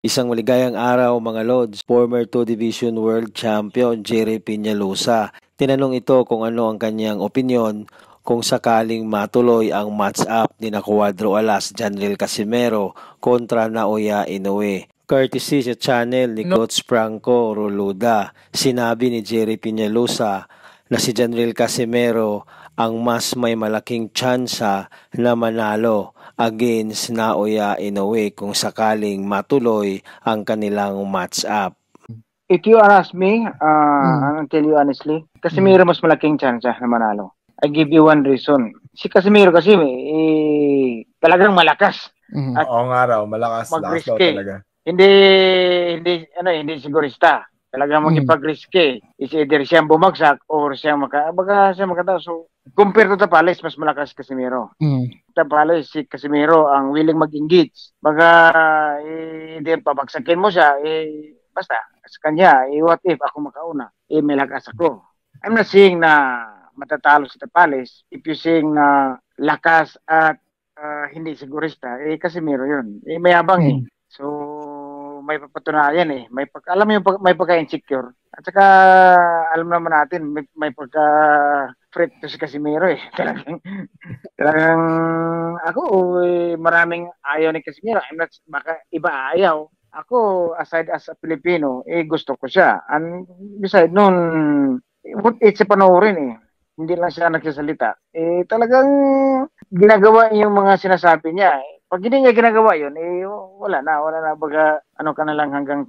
Isang maligayang araw mga Lods, former 2 Division World Champion Jerry Peñalosa. Tinanong ito kung ano ang kanyang opinyon kung sakaling matuloy ang match-up ni Cuadro Alas, Janriel Casimero kontra Naoya Inoue. Courtesy sa channel ni Coach Franco Roluda, sinabi ni Jerry Peñalosa na si Janriel Casimero ang mas may malaking tsansa na manalo against Naoya Inoue kung sakaling matuloy ang kanilang match-up. If you ask me, I'll tell you honestly, Casimero mas malaking chance na manalo. I give you one reason. Si Casimero kasi talagang malakas. At oo nga raw, malakas daw talaga. Hindi sigurista. Talagang magipag-riske. Is either siyang bumagsak or siyang makataas. So, compared to Tapales, mas malakas Casimero. Tapales, si Casimero ang willing mag-engage. Hindi pabagsakin mo siya, basta, sa kanya, what if ako makauna? May lakas ako. I'm not saying na matatalo si Tapales. If you saying na lakas at hindi sigurista, Casimero yun. Mayabang So, may papatunayan alam mo yung may pagka-insecure. At saka, alam naman natin, may pagka-fret to si Casimero Talagang ako, maraming ayaw ni Casimero. Baka iba ayaw. Ako, aside as a Filipino, gusto ko siya. And beside nun, it's a panoorin Hindi lang siya nagsasalita. Talagang ginagawa yung mga sinasabi niya. Pag hindi niya ginagawa yun, wala na. Baga, ano ka na lang hanggang